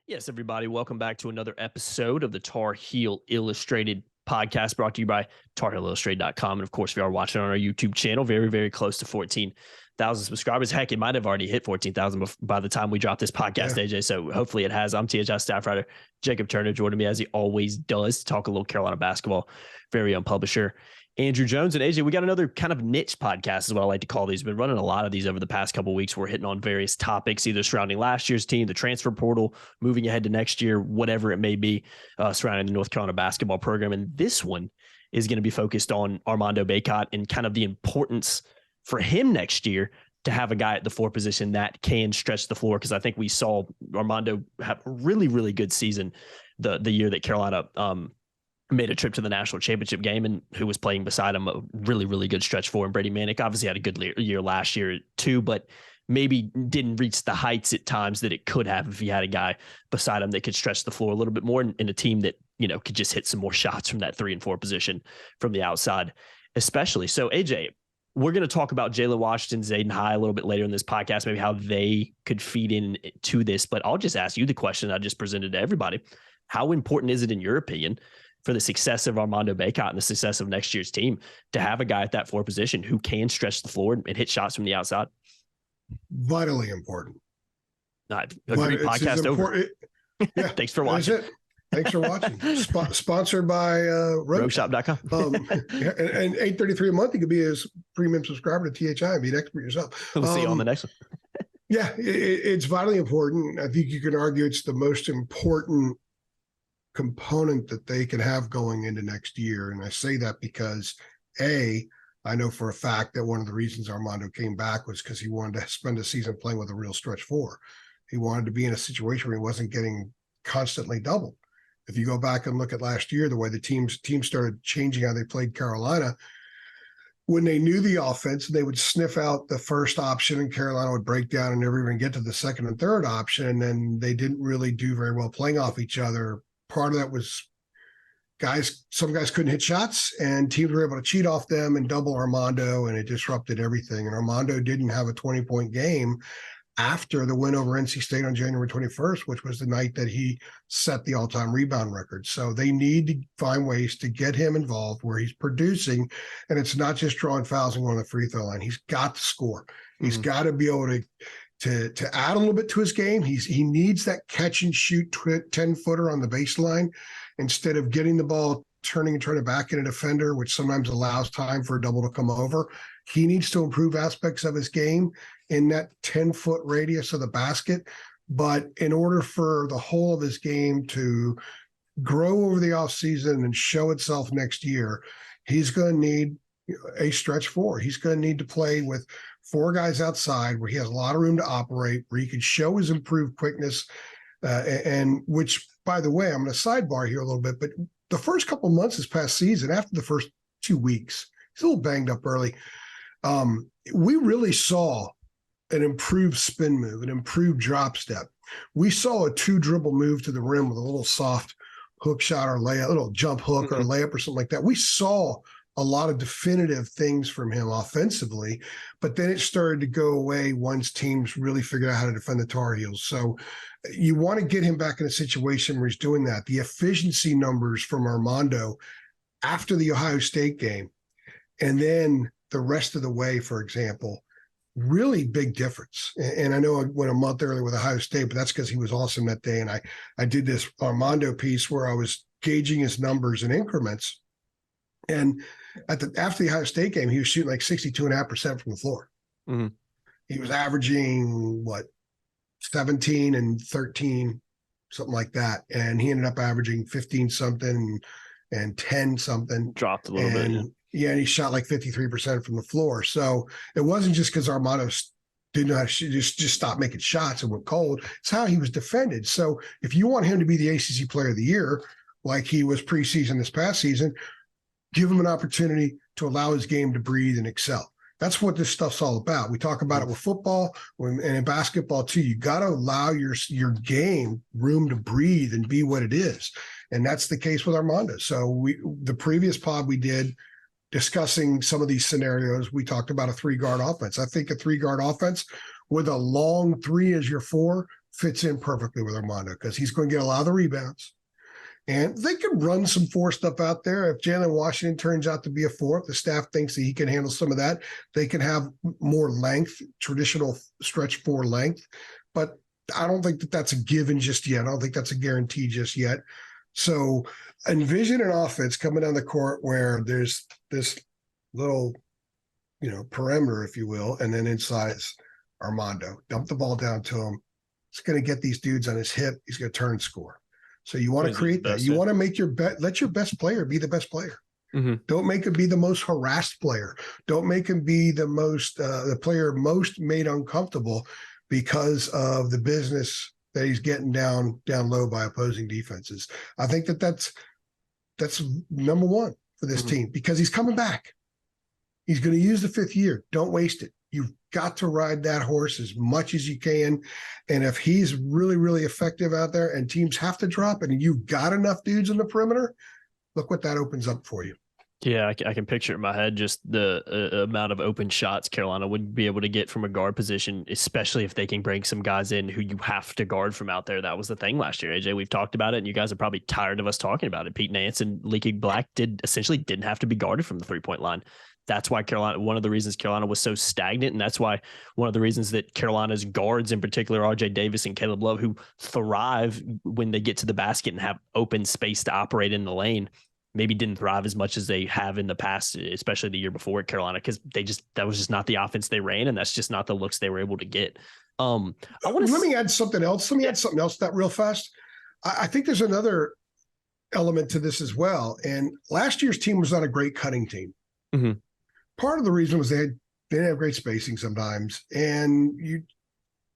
Yes, everybody, welcome back to another episode of the Tar Heel Illustrated podcast brought to you by TarHeelIllustrated.com. And of course, if you are watching on our YouTube channel, very, very close to 14,000 subscribers. Heck, it might have already hit 14,000 by the time we drop this podcast, AJ. So hopefully it has. I'm THI staff writer Jacob Turner, joining me as he always does to talk a little Carolina basketball. Very own publisher Andrew Jones. And AJ, we got another kind of niche podcast is what I like to call these. We've been running a lot of these over the past couple of weeks. We're hitting on various topics, either surrounding last year's team, the transfer portal, moving ahead to next year, whatever it may be, surrounding the North Carolina basketball program. And this one is going to be focused on Armando Bacot and kind of the importance for him next year to have a guy at the four position that can stretch the floor. Because I think we saw Armando have a really, really good season the year that Carolina made a trip to the national championship game, and who was playing beside him, a really, really good stretch for him. Brady Manick obviously had a good year last year too, but maybe didn't reach the heights at times that it could have if he had a guy beside him that could stretch the floor a little bit more in a team that, you know, could just hit some more shots from that 3 and 4 position from the outside, especially. So AJ, we're going to talk about Jalen Washington, Zayden High a little bit later in this podcast, maybe how they could feed in to this, but I'll just ask you the question I just presented to everybody. How important is it, in your opinion, for the success of Armando Bacot and the success of next year's team to have a guy at that four position who can stretch the floor and hit shots from the outside? Vitally important. Podcast over. Yeah. Thanks for watching. That's it. Thanks for watching. Sponsored by Rogueshop.com. And $8.33 a month, you could be a premium subscriber to THI and be an expert yourself. We'll see you on the next one. Yeah, it's vitally important. I think you can argue it's the most important component that they can have going into next year. And I say that because I know for a fact that one of the reasons Armando came back was because he wanted to spend a season playing with a real stretch four. He wanted to be in a situation where he wasn't getting constantly doubled. If you go back and look at last year, the way the team started changing how they played Carolina, when they knew the offense, they would sniff out the first option and Carolina would break down and never even get to the second and third option. And then they didn't really do very well playing off each other. Part of that was some guys couldn't hit shots and teams were able to cheat off them and double Armando, and it disrupted everything. And Armando didn't have a 20-point game after the win over NC State on January 21st, which was the night that he set the all-time rebound record. So they need to find ways to get him involved where he's producing, and it's not just drawing fouls and going to the free throw line. He's got to score. He's got to be able to add a little bit to his game. He needs that catch and shoot 10-footer on the baseline instead of getting the ball, turning and trying to back in a defender, which sometimes allows time for a double to come over. He needs to improve aspects of his game in that 10-foot radius of the basket. But in order for the whole of his game to grow over the offseason and show itself next year, he's going to need a stretch four. He's going to need to play with four guys outside where he has a lot of room to operate, where he can show his improved quickness. And which, by the way, I'm going to sidebar here a little bit, but the first couple of months this past season, after the first 2 weeks, he's a little banged up early. We really saw an improved spin move, an improved drop step. We saw a 2-dribble move to the rim with a little soft hook shot or layup, a little jump hook or a layup or something like that. We saw a lot of definitive things from him offensively, but then it started to go away once teams really figured out how to defend the Tar Heels. So you want to get him back in a situation where he's doing that. The efficiency numbers from Armando after the Ohio State game and then the rest of the way, for example, really big difference. And I know I went a month earlier with Ohio State, but that's because he was awesome that day. And I did this Armando piece where I was gauging his numbers in increments. And after the Ohio State game, he was shooting like 62.5% from the floor. Mm-hmm. He was averaging 17 and 13, something like that. And he ended up averaging 15 something and 10 something. Dropped a little bit. Yeah, and he shot like 53% from the floor. So it wasn't just because Armando didn't know how to just stop making shots and went cold. It's how he was defended. So if you want him to be the ACC Player of the Year, like he was preseason this past season, give him an opportunity to allow his game to breathe and excel. That's what this stuff's all about. We talk about it with football and in basketball too. You got to allow your game room to breathe and be what it is. And that's the case with Armando. So the previous pod we did discussing some of these scenarios, we talked about a 3-guard offense. I think a 3-guard offense with a long 3 as your 4 fits in perfectly with Armando because he's going to get a lot of the rebounds. And they could run some 4 stuff out there. If Jalen Washington turns out to be a 4, if the staff thinks that he can handle some of that, they can have more length, traditional stretch 4 length. But I don't think that that's a given just yet. I don't think that's a guarantee just yet. So envision an offense coming down the court where there's this little, perimeter, if you will, and then inside is Armando. Dump the ball down to him. It's going to get these dudes on his hip. He's going to turn and score. So you want to create that. You want to make let your best player be the best player. Mm-hmm. Don't make him be the most harassed player. Don't make him be the player most made uncomfortable because of the business that he's getting down low by opposing defenses. I think that's number one for this team because he's coming back. He's going to use the 5th year. Don't waste it. You've got to ride that horse as much as you can. And if he's really, really effective out there and teams have to drop it and you've got enough dudes in the perimeter, look what that opens up for you. Yeah, I can picture it in my head just the amount of open shots Carolina would be able to get from a guard position, especially if they can bring some guys in who you have to guard from out there. That was the thing last year, AJ. We've talked about it, and you guys are probably tired of us talking about it. Pete Nance and Leaky Black didn't have to be guarded from the 3-point line. That's why one of the reasons Carolina was so stagnant, and that's why one of the reasons that Carolina's guards, in particular RJ Davis and Caleb Love, who thrive when they get to the basket and have open space to operate in the lane, maybe didn't thrive as much as they have in the past, especially the year before at Carolina, because that was just not the offense they ran, and that's just not the looks they were able to get. Let me add something else. Add something else that real fast. I think there's another element to this as well. And last year's team was not a great cutting team. Mm-hmm. Part of the reason was they didn't have great spacing sometimes, and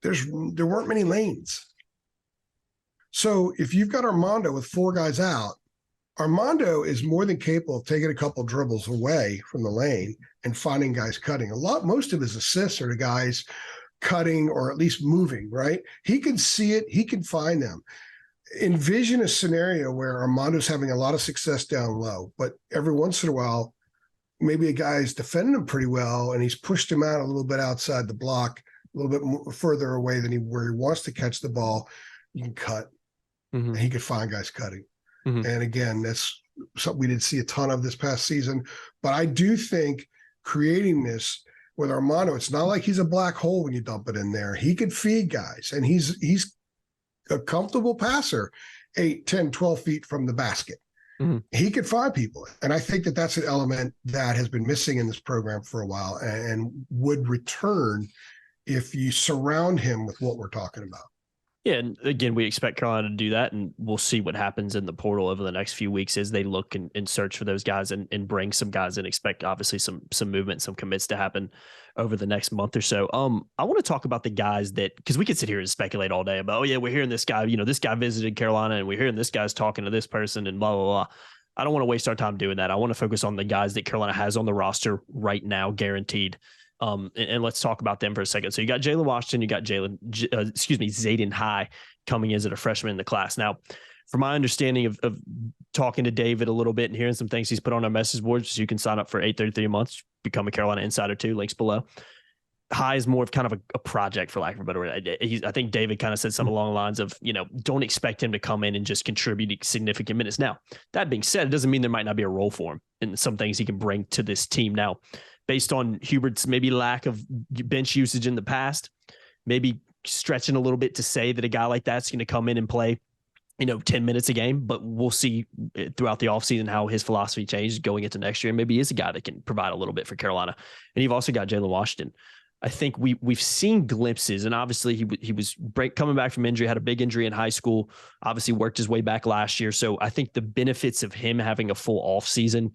there weren't many lanes. So if you've got Armando with 4 guys out, Armando is more than capable of taking a couple dribbles away from the lane and finding guys cutting. Most of his assists are to guys cutting or at least moving, right? He can see it. He can find them. Envision a scenario where Armando's having a lot of success down low, but every once in a while, maybe a guy's defending him pretty well and he's pushed him out a little bit outside the block, a little bit more, further away than where he wants to catch the ball. You can cut. Mm-hmm. And he could find guys cutting. Mm-hmm. And again, that's something we didn't see a ton of this past season. But I do think creating this with Armando, it's not like he's a black hole when you dump it in there. He could feed guys, and he's a comfortable passer 8, 10, 12 feet from the basket. Mm-hmm. He could find people. And I think that that's an element that has been missing in this program for a while and would return if you surround him with what we're talking about. Yeah, and again, we expect Carolina to do that, and we'll see what happens in the portal over the next few weeks as they look and search for those guys and bring some guys and expect obviously some movement, some commits to happen over the next month or so. I want to talk about the guys that, because we could sit here and speculate all day about, oh yeah, we're hearing this guy, this guy visited Carolina and we're hearing this guy's talking to this person and blah, blah, blah. I don't want to waste our time doing that. I want to focus on the guys that Carolina has on the roster right now, guaranteed. And let's talk about them for a second. So you got Jalen Washington, you got Zayden High coming in as a freshman in the class. Now, from my understanding of talking to David a little bit and hearing some things he's put on our message boards, so you can sign up for $833 a month, become a Carolina Insider too, links below. High is more of kind of a project, for lack of a better word. I think David kind of said something along the lines of, don't expect him to come in and just contribute significant minutes. Now, that being said, it doesn't mean there might not be a role for him and some things he can bring to this team. Now, based on Hubert's maybe lack of bench usage in the past, maybe stretching a little bit to say that a guy like that's going to come in and play, 10 minutes a game, but we'll see throughout the offseason how his philosophy changes going into next year. And maybe he is a guy that can provide a little bit for Carolina. And you've also got Jalen Washington. I think we've seen glimpses, and obviously he was coming back from injury, had a big injury in high school, obviously worked his way back last year. So I think the benefits of him having a full off season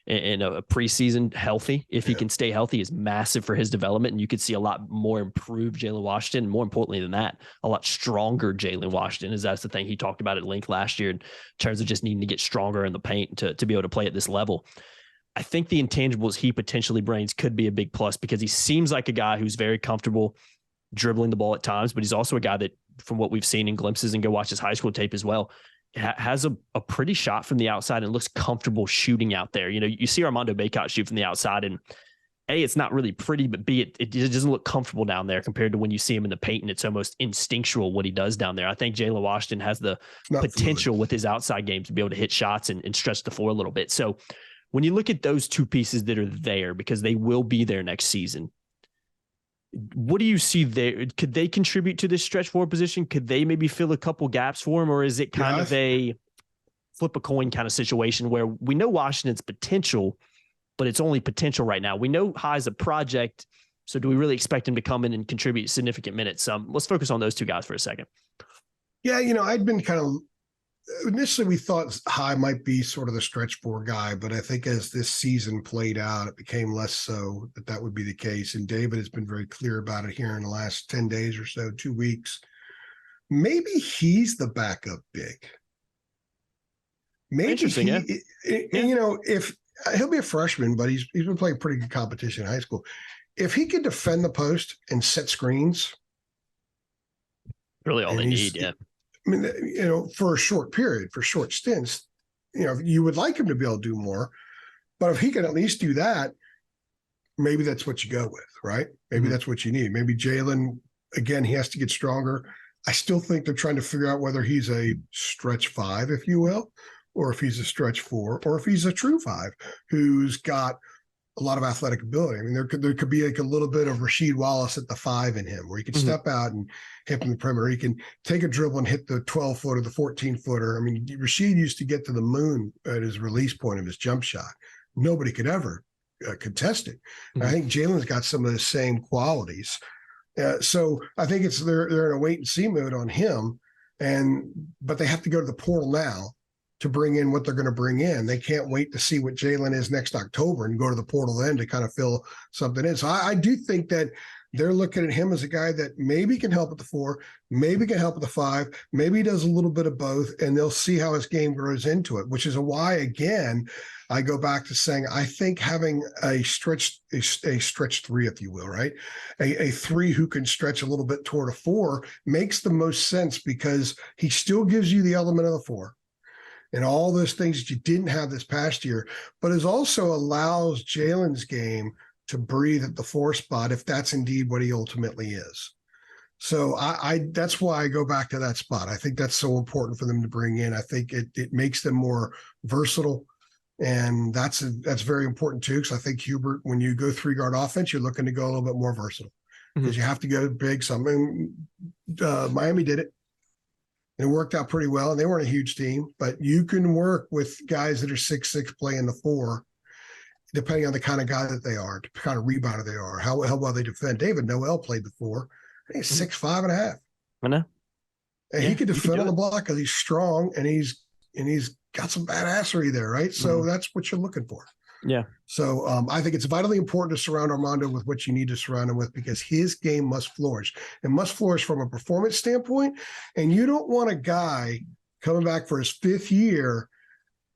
and a preseason healthy, if he can stay healthy, is massive for his development. And you could see a lot more improved Jalen Washington. And more importantly than that, a lot stronger Jalen Washington, as that's the thing he talked about at length last year in terms of just needing to get stronger in the paint to be able to play at this level. I think the intangibles he potentially brings could be a big plus because he seems like a guy who's very comfortable dribbling the ball at times, but he's also a guy that, from what we've seen in glimpses and go watch his high school tape as well, has a pretty shot from the outside and looks comfortable shooting out there. You see Armando Bacot shoot from the outside, and A, it's not really pretty, but B, it doesn't look comfortable down there compared to when you see him in the paint, and it's almost instinctual what he does down there. I think Jalen Washington has the potential with his outside game to be able to hit shots and stretch the floor a little bit. So when you look at those two pieces that are there, because they will be there next season, what do you see there? Could they contribute to this stretch forward position? Could they maybe fill a couple gaps for him? Or is it kind of a flip a coin kind of situation where we know Washington's potential, but it's only potential right now? We know High's a project. So do we really expect him to come in and contribute significant minutes? Let's focus on those two guys for a second. Yeah, I'd been kind of initially we thought High might be sort of the stretch four guy, but I think as this season played out, it became less so that would be the case. And David has been very clear about it here in the last 10 days or so, 2 weeks. Maybe he's the backup big. Maybe interesting, if he'll be a freshman, but he's been playing pretty good competition in high school. If he could defend the post and set screens, really all they need, yeah. I mean, for a short period, for short stints, you would like him to be able to do more, but if he can at least do that, maybe that's what you go with, right? Maybe that's what you need. Maybe Jalen, again, he has to get stronger. I still think they're trying to figure out whether he's a stretch 5, if you will, or if he's a stretch 4, or if he's a true 5 who's got a lot of athletic ability. I mean, there could be like a little bit of Rasheed Wallace at the 5 in him, where he can step out and hit from the perimeter. He can take a dribble and hit the 12-footer, the 14-footer. I mean, Rasheed used to get to the moon at his release point of his jump shot. Nobody could ever contest it. I think Jalen's got some of the same qualities. So I think they're in a wait and see mode on him, but they have to go to the portal now to bring in what they're going to bring in. They can't wait to see what Jalen is next October and go to the portal then to kind of fill something in. So I do think that they're looking at him as a guy that maybe can help at the 4, maybe can help at the 5, maybe he does a little bit of both, and they'll see how his game grows into it, which is why, again, I go back to saying I think having a stretch 3, if you will, right? A 3 who can stretch a little bit toward a 4 makes the most sense, because he still gives you the element of the 4 and all those things that you didn't have this past year, but it also allows Jalen's game to breathe at the 4 spot if that's indeed what he ultimately is. So that's why I go back to that spot. I think that's so important for them to bring in. I think it makes them more versatile, and that's very important too, because I think Hubert, when you go 3-guard offense, you're looking to go a little bit more versatile because you have to go big. Miami did it. It worked out pretty well, and they weren't a huge team, but you can work with guys that are 6'6" playing the 4, depending on the kind of guy that they are, the kind of rebounder they are, how well they defend. David Noel played the 4. He's 6'5.5". I know. And he could defend on the block because he's strong, and he's got some badassery there, right? So that's what you're looking for. Yeah. So I think it's vitally important to surround Armando with what you need to surround him with, because his game must flourish, and must flourish from a performance standpoint. And you don't want a guy coming back for his 5th year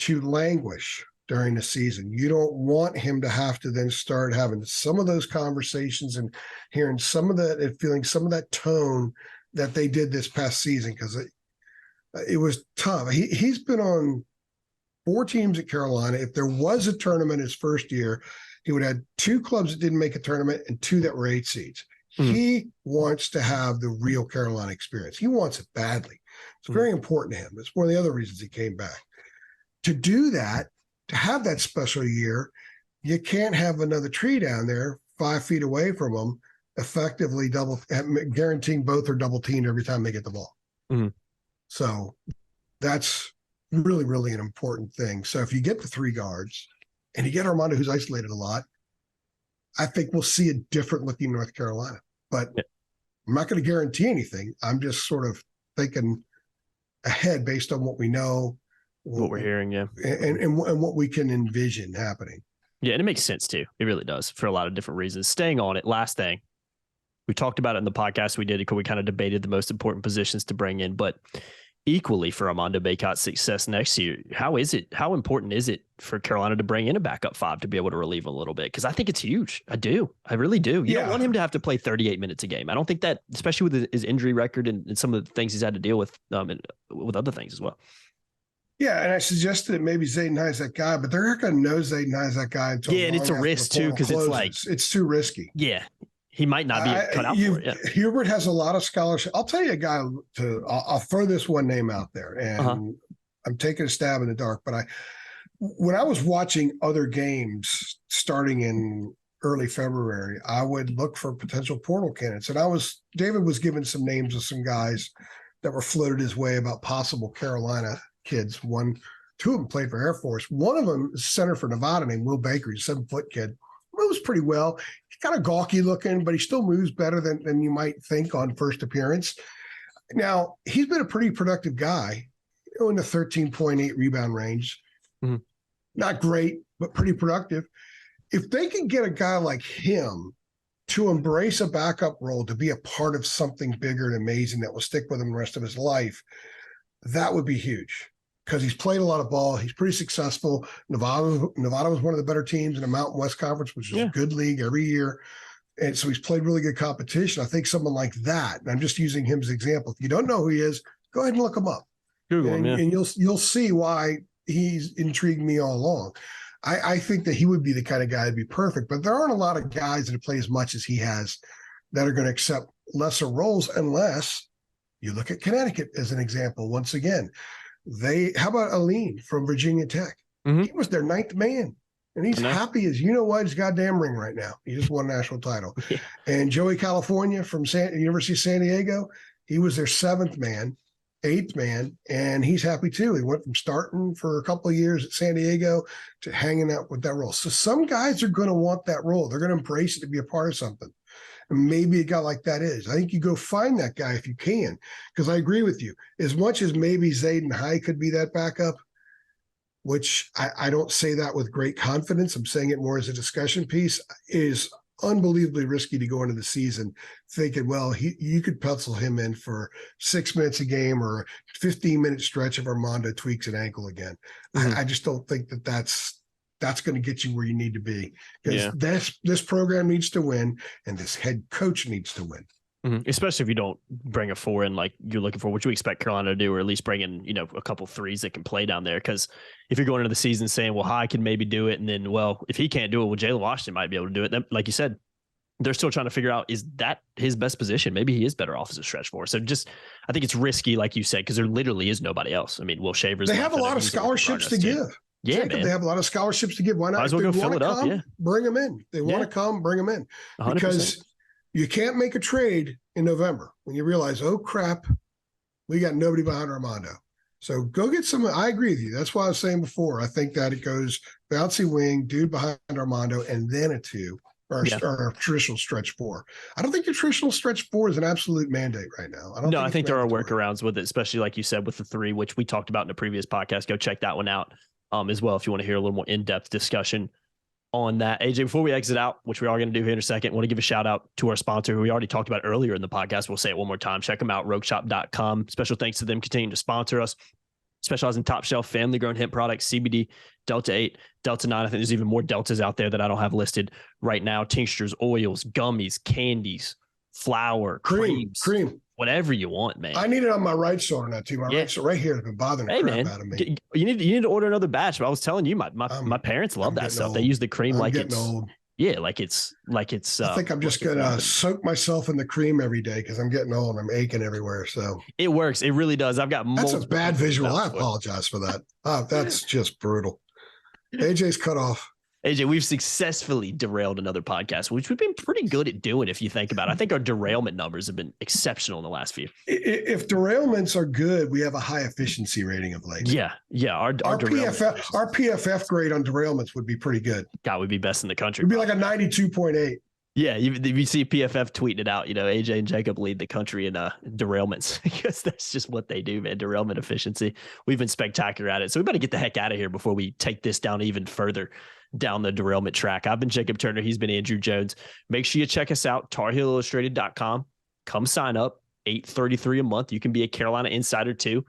to languish during the season. You don't want him to have to then start having some of those conversations and hearing some of that and feeling some of that tone that they did this past season, because it was tough. He's been on 4 teams at Carolina. If there was a tournament his first year, he would have had 2 clubs that didn't make a tournament and 2 that were 8 seeds. He wants to have the real Carolina experience. He wants it badly. It's very important to him. It's one of the other reasons he came back. To do that, to have that special year, you can't have another tree down there 5 feet away from him, effectively guaranteeing both are double teamed every time they get the ball. So that's really, really an important thing. So if you get the 3 guards and you get Armando, who's isolated a lot, I think we'll see a different looking North Carolina. But I'm not going to guarantee anything. I'm just sort of thinking ahead based on what we know, what we're hearing, and what we can envision happening. Yeah, and it makes sense too. It really does, for a lot of different reasons. Staying on it, last thing. We talked about it in the podcast we did because we kind of debated the most important positions to bring in, but equally for Armando Bacot's success next year, how important is it for Carolina to bring in a backup 5 to be able to relieve him a little bit? Because I think it's huge. I really do. You don't want him to have to play 38 minutes a game. I don't think that, especially with his injury record and some of the things he's had to deal with, and with other things as well. Yeah, and I suggested that maybe Zayden High's that guy, but they're not going to know Zayden High's that guy until and it's a risk too because it's too risky. Yeah, he might not be cut out for it. Yeah. Hubert has a lot of scholarship. I'll tell you a guy I'll throw this one name out there, and I'm taking a stab in the dark, but when I was watching other games starting in early February, I would look for potential portal candidates. And David was given some names of some guys that were floated his way about possible Carolina kids. Two of them played for Air Force. One of them is center for Nevada named Will Baker. He's a 7-foot kid. Moves pretty well. He's kind of gawky looking, but he still moves better than you might think on first appearance. Now, he's been a pretty productive guy, in the 13.8 rebound range. Mm-hmm. Not great, but pretty productive. If they can get a guy like him to embrace a backup role, to be a part of something bigger and amazing that will stick with him the rest of his life, that would be huge because he's played a lot of ball. He's pretty successful. Nevada was one of the better teams in the Mountain West Conference, which is a good league every year. And so he's played really good competition. I think someone like that, and I'm just using him as an example. If you don't know who he is, go ahead and look him up. Google him, and you'll see why he's intrigued me all along. I think that he would be the kind of guy that'd be perfect, but there aren't a lot of guys that play as much as he has that are going to accept lesser roles unless you look at Connecticut as an example. Once again, how about Aline from Virginia Tech? Mm-hmm. He was their 9th man, and he's happy as you know what his goddamn ring right now. He just won a national title. Yeah. And Joey California from University of San Diego, he was their 7th man. 8th man, and he's happy too. He went from starting for a couple of years at San Diego to hanging out with that role. So some guys are going to want that role. They're going to embrace it to be a part of something. And maybe a guy like that is. I think you go find that guy if you can, because I agree with you. As much as maybe Zayden High could be that backup, which I don't say that with great confidence. I'm saying it more as a discussion piece, is unbelievably risky to go into the season thinking, well, you could pencil him in for 6 minutes a game or a 15-minute stretch if Armando tweaks an ankle again. Mm-hmm. I just don't think that's going to get you where you need to be, because this program needs to win and this head coach needs to win. Mm-hmm. Especially if you don't bring a 4 in like you're looking for, which we expect Carolina to do, or at least bring in, a couple 3s that can play down there. Because if you're going into the season saying, well, High can maybe do it, and then, well, if he can't do it, well, Jalen Washington might be able to do it. Then, like you said, they're still trying to figure out, is that his best position? Maybe he is better off as a stretch 4. So I think it's risky, like you said, because there literally is nobody else. I mean, Will Shavers. They have a lot of scholarships to give. Yeah, Jacob, man. They have a lot of scholarships to give. Why not? Might as well go fill it up. Yeah. Bring them in. They want to come, bring them in. 100%. Because you can't make a trade in November when you realize, oh, crap, we got nobody behind Armando. So go get some. I agree with you. That's why I was saying before. I think that it goes bouncy wing, dude behind Armando, and then a 2 or a traditional stretch 4. I don't think the traditional stretch 4 is an absolute mandate right now. I think there are workarounds with it, especially like you said with the 3, which we talked about in a previous podcast. Go check that one out as well if you want to hear a little more in-depth discussion on that. AJ, before we exit out, which we are going to do here in a second, I want to give a shout out to our sponsor who we already talked about earlier in the podcast. We'll say it one more time. Check them out, rogueshop.com. Special thanks to them continuing to sponsor us. Specialize in top shelf family grown hemp products, CBD, Delta 8, Delta 9. I think there's even more Deltas out there that I don't have listed right now. Tinctures, oils, gummies, candies, flour, cream, whatever you want, man. I need it on my right shoulder now too. My right shoulder right here has been bothering the crap out of me. You need to order another batch. But I was telling you, my parents love that stuff. Old. They use the cream like it's old. Yeah, like it's. I think I'm just gonna soak myself in the cream every day because I'm getting old and I'm aching everywhere. So it works. It really does. I've got. That's a bad visual. I apologize for that. That's just brutal. AJ's cut off. AJ, we've successfully derailed another podcast, which we've been pretty good at doing if you think about it. I think our derailment numbers have been exceptional in the last few. If derailments are good, we have a high efficiency rating of late. Yeah. Our PFF grade on derailments would be pretty good. God, we'd be best in the country. It'd be like a 92.8. Yeah, you see PFF tweeting it out, AJ and Jacob lead the country in derailments because that's just what they do, man. Derailment efficiency. We've been spectacular at it. So we better get the heck out of here before we take this down even further down the derailment track. I've been Jacob Turner. He's been Andrew Jones. Make sure you check us out, TarHeelIllustrated.com. Come sign up, $8.33 a month. You can be a Carolina insider too.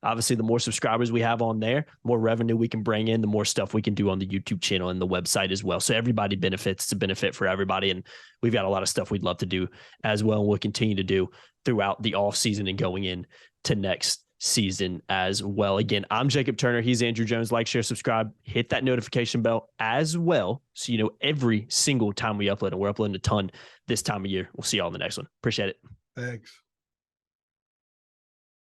Obviously, the more subscribers we have on there, more revenue we can bring in, the more stuff we can do on the YouTube channel and the website as well. So everybody benefits. It's a benefit for everybody. And we've got a lot of stuff we'd love to do as well. And we'll continue to do throughout the off season and going in to next season as well. Again, I'm Jacob Turner. He's Andrew Jones. Like, share, subscribe, hit that notification bell as well, so you know every single time we upload, and we're uploading a ton this time of year. We'll see y'all in the next one. Appreciate it. Thanks.